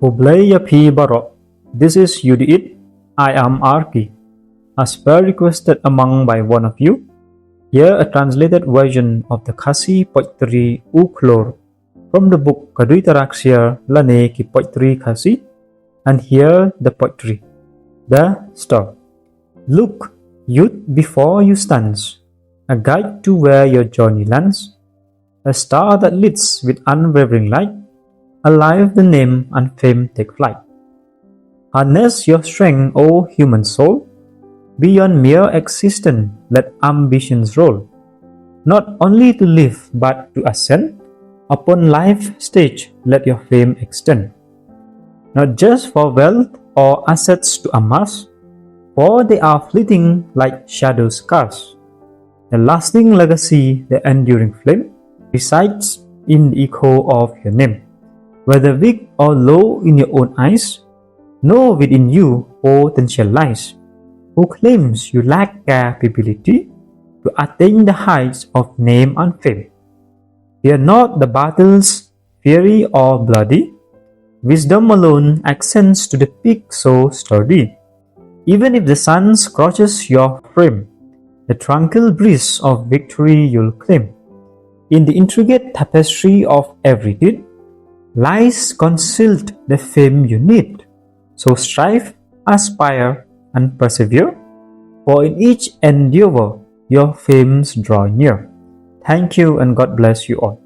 Oblaya P. Baro. This is It. I am Arki. As per requested among by one of you, here a translated version of the Khasi poetry Khlur from the book Kadritaraksya Lane Ki Poetry Khasi, and here the poetry. The star. Look, youth, before you stands, a guide to where your journey lands, a star that leads with unwavering light, alive the name and fame take flight. Harness your strength, O human soul, beyond mere existence let ambitions roll, not only to live but to ascend, upon life's stage let your fame extend. Not just for wealth or assets to amass, for they are fleeting like shadow scars. The lasting legacy, the enduring flame, resides in the echo of your name. Whether weak or low in your own eyes, know within you potential lies. Who claims you lack capability to attain the heights of name and fame? Fear not the battles, fiery or bloody. Wisdom alone ascends to the peak so sturdy. Even if the sun scorches your frame, the tranquil breeze of victory you'll claim. In the intricate tapestry of every deed lies concealed the fame you need. So strive, aspire, and persevere, for in each endeavor your fames draw near. Thank you and God bless you all.